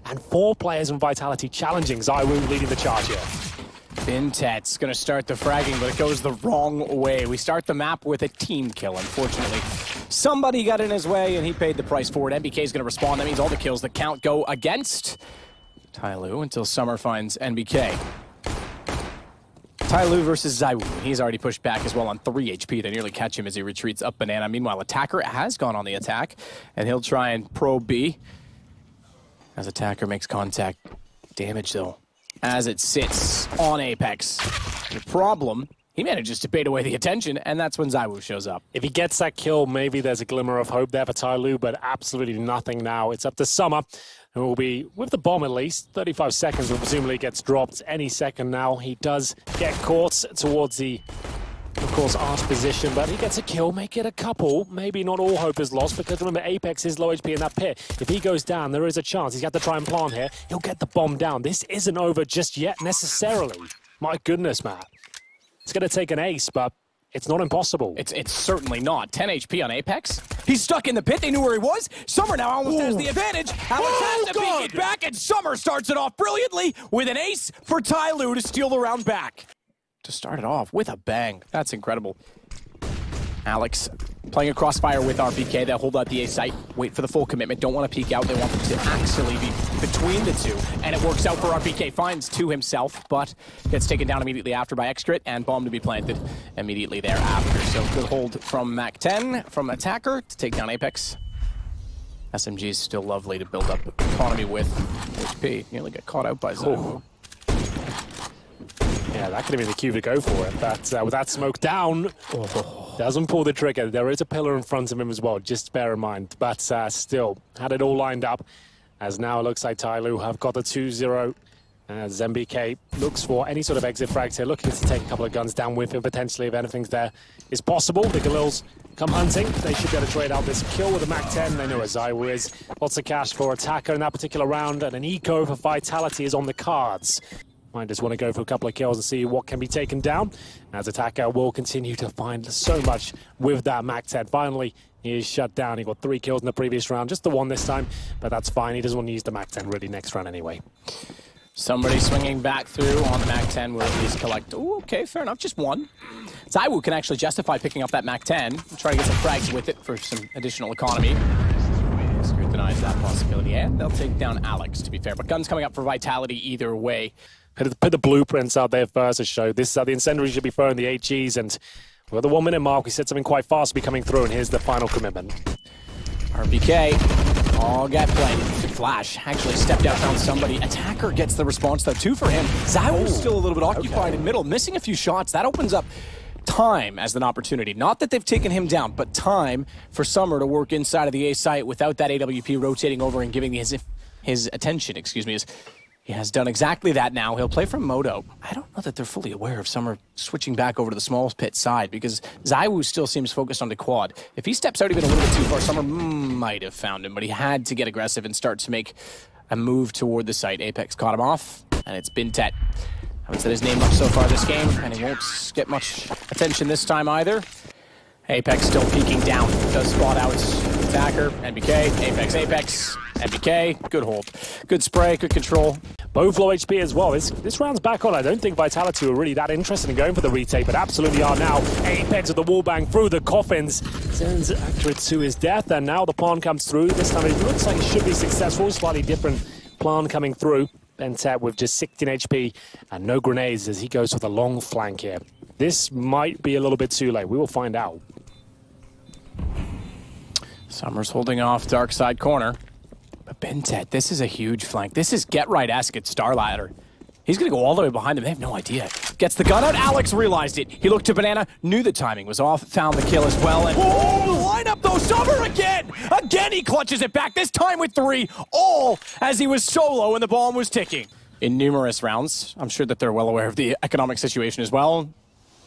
And 4 players from Vitality challenging. ZywOo leading the charge here. Bintet's gonna start the fragging, but it goes the wrong way. We start the map with a team kill, unfortunately. Somebody got in his way, and he paid the price for it. NBK is gonna respond. That means all the kills that count go against TYLOO until Summer finds NBK. TYLOO versus ZywOo. He's already pushed back as well on 3 HP. They nearly catch him as he retreats up banana. Meanwhile, Attacker has gone on the attack, and he'll try and probe B. As Attacker makes contact. Damage, though, as it sits on Apex. The problem, he manages to bait away the attention, and that's when ZywOo shows up. If he gets that kill, maybe there's a glimmer of hope there for TYLOO, but absolutely nothing now. It's up to Summer, who will be with the bomb at least. 35 seconds, will presumably gets dropped any second now. He does get caught towards the, of course, arse position, but he gets a kill, make it a couple. Maybe not all hope is lost, because remember, Apex is low HP in that pit. If he goes down, there is a chance. He's got to try and plant here. He'll get the bomb down. This isn't over just yet, necessarily. My goodness, Matt. It's going to take an ace, but it's not impossible. It's certainly not. 10 HP on Apex. He's stuck in the pit. They knew where he was. Summer now almost has the advantage. Alex has to beat it back, and Summer starts it off brilliantly with an ace for TYLOO to steal the round back. To start it off with a bang. That's incredible. Alex playing a crossfire with RPK. They'll hold out the A site, wait for the full commitment. Don't want to peek out. They want them to actually be between the two. And it works out for RPK. Finds 2 himself, but gets taken down immediately after by Xcrit, and bomb to be planted immediately thereafter. So good hold from Mac-10, from Attacker to take down Apex. SMG is still lovely to build up economy with HP. Nearly get caught out by ZywOo. Yeah, that could have been the cue to go for it. But with that smoke down, doesn't pull the trigger. There is a pillar in front of him as well, just bear in mind. But still, had it all lined up, as now it looks like TYLOO have got the 2-0. As MBK looks for any sort of exit frags here, looking to take a couple of guns down with him, potentially, if anything's there is possible. The Galils come hunting. They should be able to trade out this kill with a Mac-10. They know where ZywOo is. Lots of cash for Attacker in that particular round, and an eco for Vitality is on the cards. Might just want to go for a couple of kills and see what can be taken down, as Attacker will continue to find so much with that Mac-10. Finally, he is shut down. He got 3 kills in the previous round, just the 1 this time, but that's fine. He doesn't want to use the Mac-10 really next round anyway. Somebody swinging back through on the Mac-10 will at least collect. Ooh, okay, fair enough, just 1. ZywOo can actually justify picking up that Mac-10, try to get some frags with it for some additional economy. Scrutinize that possibility, and they'll take down Alex, to be fair. But guns coming up for Vitality either way. Put the blueprints out there first to show. This is how the incendiary should be throwing the HGs, and we're at the 1 minute mark. We said something quite fast to be coming through, and here's the final commitment. RPK, all got played. Good flash. Actually stepped out, found somebody. Attacker gets the response, though. 2 for him. ZywOo's still a little bit occupied in middle, missing a few shots. That opens up time as an opportunity. Not that they've taken him down, but time for Summer to work inside of the A site without that AWP rotating over and giving his attention, excuse me. He has done exactly that now. He'll play from Moto. I don't know that they're fully aware of Summer switching back over to the small pit side, because ZywOo still seems focused on the quad. If he steps out even a little bit too far, Summer might have found him, but he had to get aggressive and start to make a move toward the site. Apex caught him off, and it's Bintet. I haven't said his name much so far this game, and he won't get much attention this time either. Apex still peeking down. Does spot out Attacker, NBK, Apex, NBK. Good hold. Good spray, good control. Both low HP as well. This round's back on. I don't think Vitality were really that interested in going for the retake, but absolutely are now. Apex with the wallbang through the coffins. Sends Accurate to his death, and now the plan comes through. This time it looks like it should be successful. Slightly different plan coming through. Bintet with just 16 HP and no grenades as he goes for the long flank here. This might be a little bit too late. We will find out. Summer's holding off dark side corner. But Bintet, this is a huge flank. This is get right-esque at Starladder. He's going to go all the way behind them. They have no idea. Gets the gun out. Alex realized it. He looked to Banana, knew the timing was off, found the kill as well. And line up though, Summer again! Again he clutches it back, this time with 3, all as he was solo and the bomb was ticking. In numerous rounds, I'm sure that they're well aware of the economic situation as well.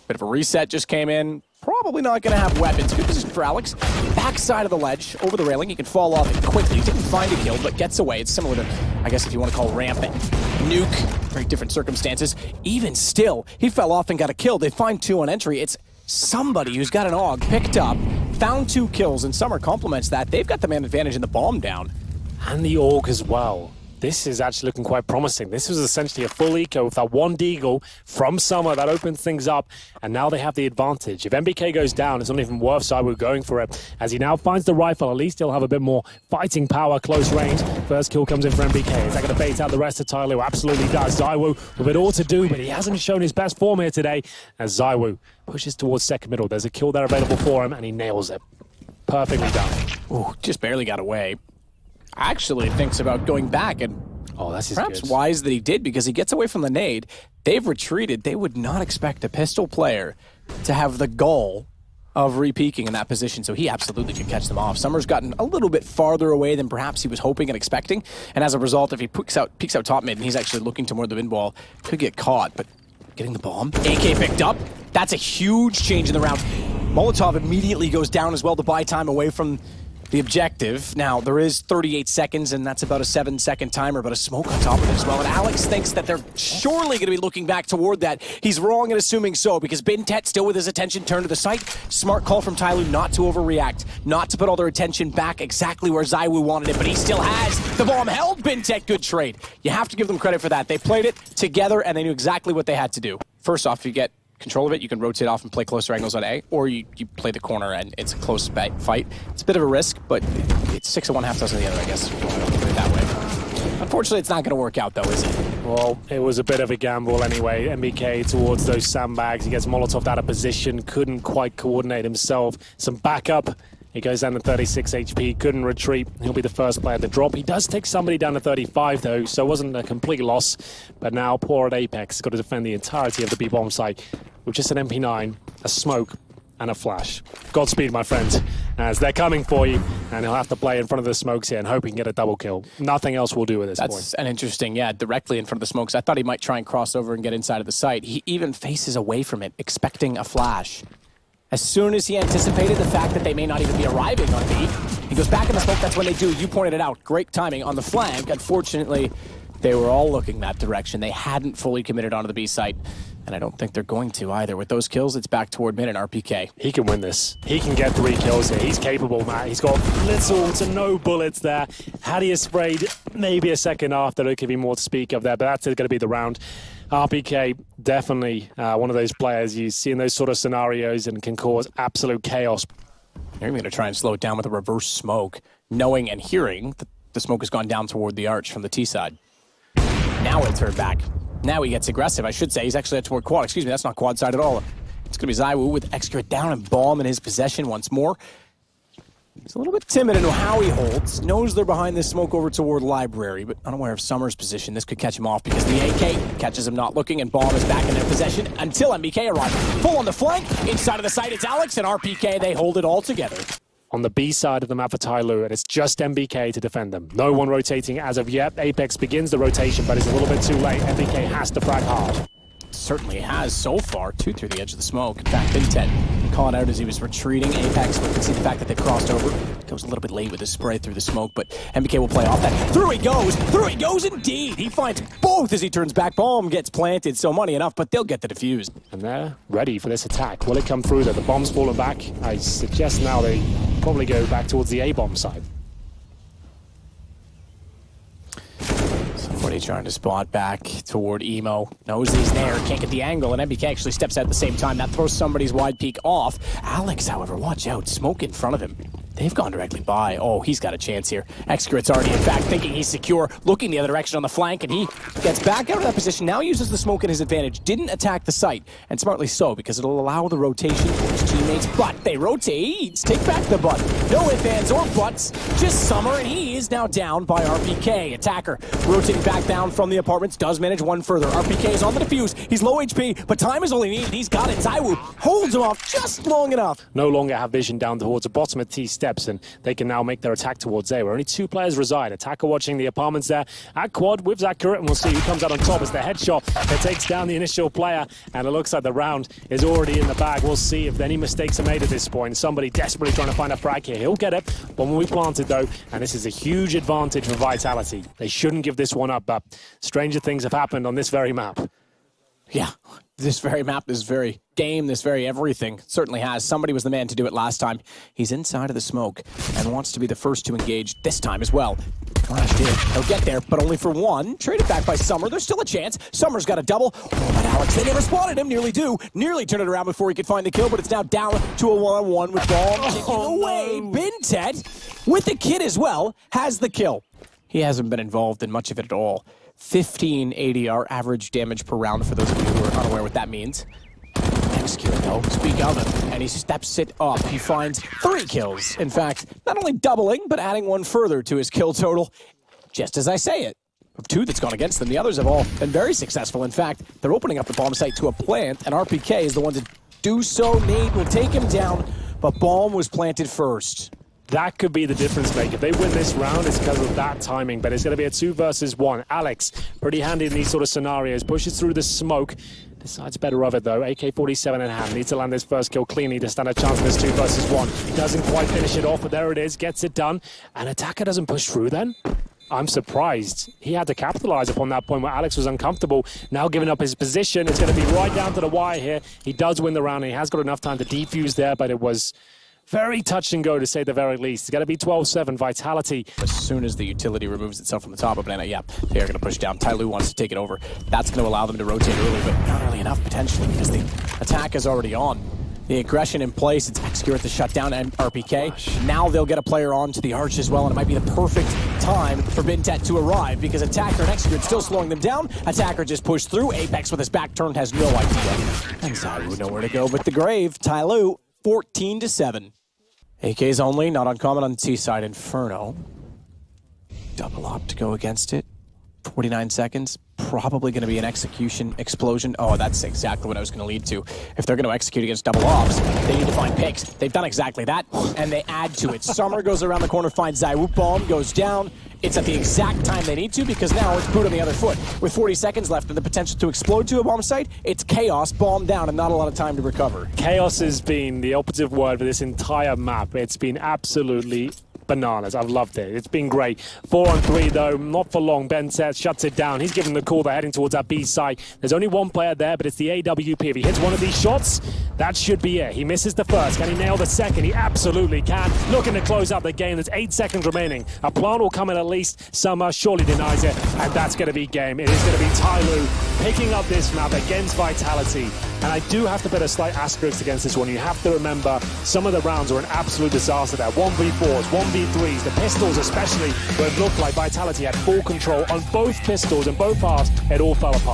Bit of a reset just came in. Probably not going to have weapons. Good position for Alex. Backside of the ledge, over the railing. He can fall off it quickly. He didn't find a kill, but gets away. It's similar to, I guess if you want to call Rampant. Nuke, very different circumstances. Even still, he fell off and got a kill. They find 2 on entry. It's somebody who's got an AUG, picked up, found 2 kills, and Summer complements that. They've got the man advantage in the bomb down. And the AUG as well. This is actually looking quite promising. This was essentially a full eco with that one deagle from Summer that opens things up, and now they have the advantage. If MBK goes down, it's not even worth ZywOo going for it. As he now finds the rifle, at least he'll have a bit more fighting power, close range. First kill comes in for MBK. Is that going to bait out the rest of TYLOO? Absolutely does. ZywOo with it all to do, but he hasn't shown his best form here today, as ZywOo pushes towards second middle. There's a kill there available for him, and he nails it. Perfectly done. Ooh, just barely got away. Actually thinks about going back, and that's perhaps wise that he did, because he gets away from the nade. They've retreated. They would not expect a pistol player to have the gall of re-peeking in that position, so he absolutely could catch them off. Summer's gotten a little bit farther away than perhaps he was hoping and expecting, and as a result, if he peeks out top mid and he's actually looking toward the bin wall, could get caught, but getting the bomb. AK picked up. That's a huge change in the round. Molotov immediately goes down as well to buy time away from the objective. Now, there is 38 seconds, and that's about a 7-second timer, but a smoke on top of it as well. And Alex thinks that they're surely going to be looking back toward that. He's wrong in assuming so, because Bintet, still with his attention turned to the site. Smart call from TYLOO not to overreact, not to put all their attention back exactly where ZywOo wanted it, but he still has the bomb held. Bintet, good trade. You have to give them credit for that. They played it together, and they knew exactly what they had to do. First off, you get control of it, you can rotate off and play closer angles on A, or you play the corner and it's a close fight. It's a bit of a risk, but it's 6 of one, half dozen of the other, I guess, if you want to put it that way. Unfortunately, it's not going to work out, though, is it? Well, it was a bit of a gamble anyway. MBK towards those sandbags. He gets Molotov out of position, couldn't quite coordinate himself. Some backup. He goes down to 36 HP, couldn't retreat. He'll be the first player to drop. He does take somebody down to 35, though, so it wasn't a complete loss. But now, poor at Apex, got to defend the entirety of the B-bomb site with just an MP9, a smoke, and a flash. Godspeed, my friend, as they're coming for you, and he'll have to play in front of the smokes here and hope he can get a double kill. Nothing else will do at this point. That's an interesting, directly in front of the smokes. I thought he might try and cross over and get inside of the site. He even faces away from it, expecting a flash. As soon as he anticipated the fact that they may not even be arriving on B, he goes back in the smoke. That's when they do. You pointed it out. Great timing on the flank. Unfortunately, they were all looking that direction. They hadn't fully committed onto the B site, and I don't think they're going to either. With those kills, it's back toward mid and RPK. He can win this. He can get 3 kills here. He's capable, Matt. He's got little to no bullets there. Had he sprayed maybe a second after, there could be more to speak of there, but that's going to be the round. RPK, definitely one of those players you see in those sort of scenarios and can cause absolute chaos. They're even going to try and slow it down with a reverse smoke, knowing and hearing that the smoke has gone down toward the arch from the T side. Now he'll turn back. Now he gets aggressive, I should say. He's actually toward quad. Excuse me, that's not quad side at all. It's going to be ZywOo with Excurate down and bomb in his possession once more. He's a little bit timid in how he holds. Knows they're behind this smoke over toward library, but unaware of Summer's position. This could catch him off because the AK catches him not looking, and bomb is back in their possession until MBK arrives. Full on the flank. Inside of the site, it's Alex and RPK. They hold it all together. On the B side of the map for TYLOO, and it's just MBK to defend them. No one rotating as of yet. Apex begins the rotation, but it's a little bit too late. MBK has to frag hard. Certainly has so far. 2 through the edge of the smoke. In fact, Bintet caught out as he was retreating. Apex, we can see the fact that they've crossed over. Goes a little bit late with his spray through the smoke, but MBK will play off that. Through he goes! Through he goes indeed! He finds both as he turns back. Bomb gets planted, so money enough, but they'll get the defuse. And they're ready for this attack. Will it come through though? The bomb's fallen back. I suggest now they probably go back towards the A-bomb side. Somebody trying to spot back toward Emo. Knows he's there, can't get the angle, and MBK actually steps out at the same time. That throws somebody's wide peak off. Alex, however, watch out. Smoke in front of him. They've gone directly by. Oh, he's got a chance here. Excurate's already, in fact, thinking he's secure, looking the other direction on the flank, and he gets back out of that position, now uses the smoke in his advantage. Didn't attack the site, and smartly so, because it'll allow the rotation for his teammates, but they rotate. Take back the butt. No ifs, ands, or buts. Just Summer, and he is now down by RPK. Attacker rotating back down from the apartments, does manage one further. RPK is on the defuse. He's low HP, but time is only needed. He's got it. ZywOo holds him off just long enough. No longer have vision down towards the bottom of T steps, and they can now make their attack towards A, where only 2 players reside. Attacker watching the apartments there at quad with Accurate, and we'll see who comes out on top. It's the headshot that takes down the initial player, and it looks like the round is already in the bag. We'll see if any mistakes are made at this point. Somebody desperately trying to find a frag here. He'll get it. One will be planted, though, and this is a huge advantage for Vitality. They shouldn't give this one up, but stranger things have happened on this very map. Yeah, this very map, this very game, this very everything certainly has. Somebody was the man to do it last time. He's inside of the smoke and wants to be the first to engage this time as well. Flash did. He'll get there, but only for one. Traded back by Summer. There's still a chance. Summer's got a double. Oh, but Alex, they never spotted him. Nearly do. Nearly turned it around before he could find the kill, but it's now down to a one-on-one with Bomb taking away. Bintet, with the kid as well, has the kill. He hasn't been involved in much of it at all. 15 ADR average damage per round for those of you who are unaware what that means. Execute though, speak of it, and he steps it up. He finds 3 kills. In fact, not only doubling, but adding one further to his kill total, just as I say it. Of 2 that's gone against them, the others have all been very successful. In fact, they're opening up the bomb site to a plant, and RPK is the one to do so. Nate will take him down, but bomb was planted first. That could be the difference maker. If they win this round, it's because of that timing, but it's going to be a 2 versus 1. Alex, pretty handy in these sort of scenarios, pushes through the smoke, decides better of it though. AK-47 in hand, needs to land his first kill cleanly to stand a chance in this 2 versus 1. He doesn't quite finish it off, but there it is, gets it done. And Attacker doesn't push through then? I'm surprised. He had to capitalize upon that point where Alex was uncomfortable. Now giving up his position, it's going to be right down to the wire here. He does win the round, and he has got enough time to defuse there, but it was very touch and go, to say the very least. It's got to be 12-7 Vitality. As soon as the utility removes itself from the top of Banana, yeah, they are going to push down. TYLOO wants to take it over. That's going to allow them to rotate early, but not early enough potentially because the attack is already on. The aggression in place, it's Execute the shutdown and RPK. Now they'll get a player onto the arch as well, and it might be the perfect time for Bintet to arrive because Attacker and Execute still slowing them down. Attacker just pushed through. Apex with his back turned has no idea. And Zayu nowhere to go but the grave. TYLOO 14-7. AKs only, not uncommon on Seaside. Inferno. Double op to go against it. 49 seconds. Probably going to be an execution explosion. Oh, that's exactly what I was going to lead to. If they're going to execute against double ops, they need to find picks. They've done exactly that, and they add to it. Summer goes around the corner, finds Zayu. Bomb goes down. It's at the exact time they need to because now it's boot on the other foot. With 40 seconds left and the potential to explode to a bomb site, it's chaos, bomb down, and not a lot of time to recover. Chaos has been the operative word for this entire map. It's been absolutely bananas. I've loved it. It's been great. 4-on-3 though, not for long. Bintet shuts it down. He's giving the call. They're heading towards that B site. There's only one player there, but it's the AWP. If he hits one of these shots, that should be it. He misses the first. Can he nail the second? He absolutely can. Looking to close out the game. There's 8 seconds remaining. A plant will come in at least. Summer surely denies it, and that's going to be game. It is going to be TYLOO picking up this map against Vitality. And I do have to put a slight asterisk against this one. You have to remember some of the rounds were an absolute disaster there. 1v4s, 1v3s, the pistols especially, where it looked like Vitality had full control on both pistols and both halves. It all fell apart.